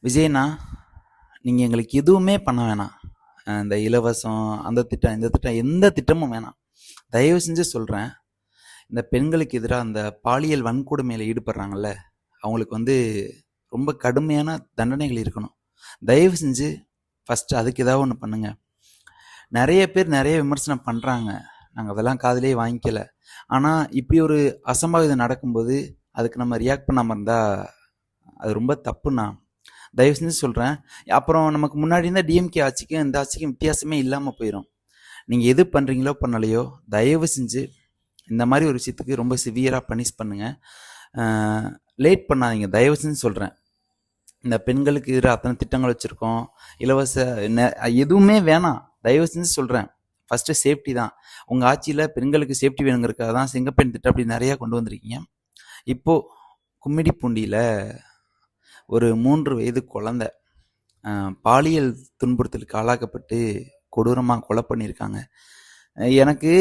விஜயண்ணா, நீங்கள் எங்களுக்கு எதுவுமே பண்ண வேணாம். இந்த இலவசம், அந்த திட்டம், இந்த திட்டம், எந்த திட்டமும் வேணாம். தயவு செஞ்சு சொல்கிறேன், இந்த பெண்களுக்கு எதிராக அந்த பாலியல் வன்கொடுமையில் ஈடுபடுறாங்கல்ல, அவங்களுக்கு ரொம்ப கடுமையான தண்டனைகள் இருக்கணும். தயவு செஞ்சு ஃபஸ்ட்டு அதுக்கு ஏதாவது ஒன்று பண்ணுங்க. நிறைய பேர் நிறைய விமர்சனம் பண்ணுறாங்க, நாங்கள் அதெல்லாம் காதிலே வாங்கிக்கல. ஆனால் இப்படி ஒரு அசம்பாவிதம் நடக்கும்போது அதுக்கு நம்ம ரியாக்ட் பண்ணாமல் இருந்தால் அது ரொம்ப தப்புண்ணா. தயவு செஞ்சு சொல்கிறேன். அப்புறம் நமக்கு முன்னாடி இருந்த டிஎம்கே ஆட்சிக்கும் இந்த ஆட்சிக்கும் வித்தியாசமே இல்லாமல் போயிடும். நீங்கள் எது பண்ணுறீங்களோ பண்ணலையோ, தயவு செஞ்சு இந்த மாதிரி ஒரு விஷயத்துக்கு ரொம்ப சிவியராக பனிஷ் பண்ணுங்கள். லேட் பண்ணாதீங்க, தயவு செஞ்சு சொல்கிறேன். இந்த பெண்களுக்கு எதிராக அத்தனை திட்டங்கள் வச்சுருக்கோம், இலவச எதுவுமே வேணாம். தயவு செஞ்சு சொல்கிறேன், ஃபஸ்ட்டு சேஃப்டி தான். உங்கள் ஆட்சியில் பெண்களுக்கு சேஃப்டி வேணுங்கிறதுக்காக தான் சிங்கப்பெண் திட்டம் அப்படி நிறையா கொண்டு வந்திருக்கீங்க. இப்போது கும்மிடிப்பூண்டியில் ஒரு 3 வயது குழந்தை பாலியல் துன்புறுத்தலுக்கு ஆளாக்கப்பட்டு கொடூரமாக கொலை பண்ணியிருக்காங்க. எனக்கு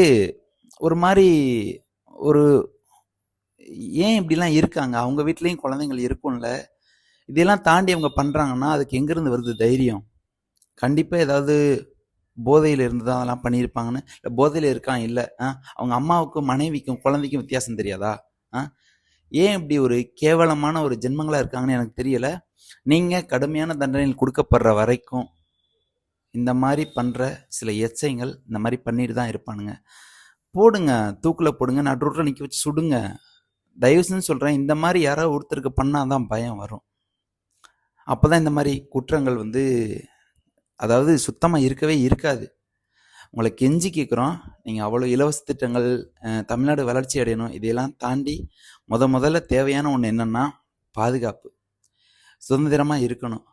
ஒரு மாதிரி ஏன் இப்படிலாம் இருக்காங்க? அவங்க வீட்லேயும் குழந்தைங்கள் இருக்கும்ல. இதெல்லாம் தாண்டி அவங்க பண்ணுறாங்கன்னா அதுக்கு எங்கேருந்து வருது தைரியம்? கண்டிப்பாக ஏதாவது போதையில் இருந்து தான் அதெல்லாம் பண்ணியிருப்பாங்கன்னு. இல்லை போதையில் இருக்கான், இல்லை அவங்க அம்மாவுக்கும் மனைவிக்கும் குழந்தைக்கும் வித்தியாசம் தெரியாதா? ஏன் இப்படி ஒரு கேவலமான ஒரு ஜென்மங்களாக இருக்காங்கன்னு எனக்கு தெரியல. நீங்கள் கடுமையான தண்டனைகள் கொடுக்கப்படுற வரைக்கும் இந்த மாதிரி பண்ணுற சில எச்சைகள் இந்த மாதிரி பண்ணிட்டு தான் இருப்பானுங்க. போடுங்க, தூக்கில் போடுங்க, நடு ரோட்டில் நிற்க வச்சு சுடுங்க. தயவு செஞ்சு சொல்கிறேன், இந்த மாதிரி யாராவது ஒருத்தருக்கு பண்ணால் தான் பயம் வரும். அப்போ தான் இந்த மாதிரி குற்றங்கள் அதாவது சுத்தமாக இருக்கவே இருக்காது. உங்களை கெஞ்சி கேட்குறோம், நீங்கள் அவ்வளோ இலவச திட்டங்கள், தமிழ்நாடு வளர்ச்சி அடையணும், இதையெல்லாம் தாண்டி முதல்ல தேவையான ஒன்று என்னென்னா பாதுகாப்பு. சுதந்திரமாக இருக்கணும்.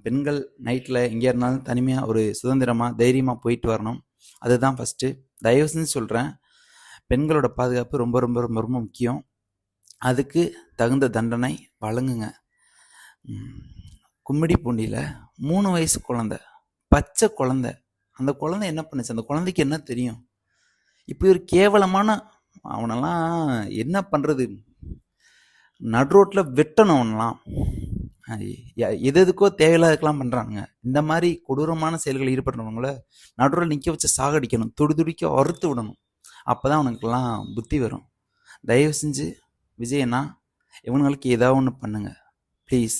பெண்கள் நைட்டில் எங்கே இருந்தாலும் தனிமையாக ஒரு சுதந்திரமாக தைரியமாக போயிட்டு வரணும். அதுதான் ஃபஸ்ட்டு. தயவு செஞ்சு சொல்கிறேன், பெண்களோட பாதுகாப்பு ரொம்ப ரொம்ப ரொம்ப ரொம்ப முக்கியம். அதுக்கு தகுந்த தண்டனை வழங்குங்க. கும்மிடிப்பூண்டியில் 3 வயசு குழந்தை, பச்சை குழந்தை, அந்த குழந்தை என்ன பண்ணுச்சு? அந்த குழந்தைக்கு என்ன தெரியும்? இப்படி ஒரு கேவலமான அவனெல்லாம் என்ன பண்ணுறது? நடு ரோட்டில் வெட்டணும் அவனெல்லாம். எதுக்கோ தேவையில்லாததுக்கெல்லாம் பண்ணுறாங்க. இந்த மாதிரி கொடூரமான செயல்களில் ஈடுபடுறவங்கள நடுவில் நிற்க வச்சு சாகடிக்கணும், துடிக்க அறுத்து விடணும். அப்போ தான் அவனுக்கெல்லாம் புத்தி வரும். தயவு செஞ்சு விஜயண்ணா, இவனுங்களுக்கு ஏதாவது ஒன்று பண்ணுங்க ப்ளீஸ்.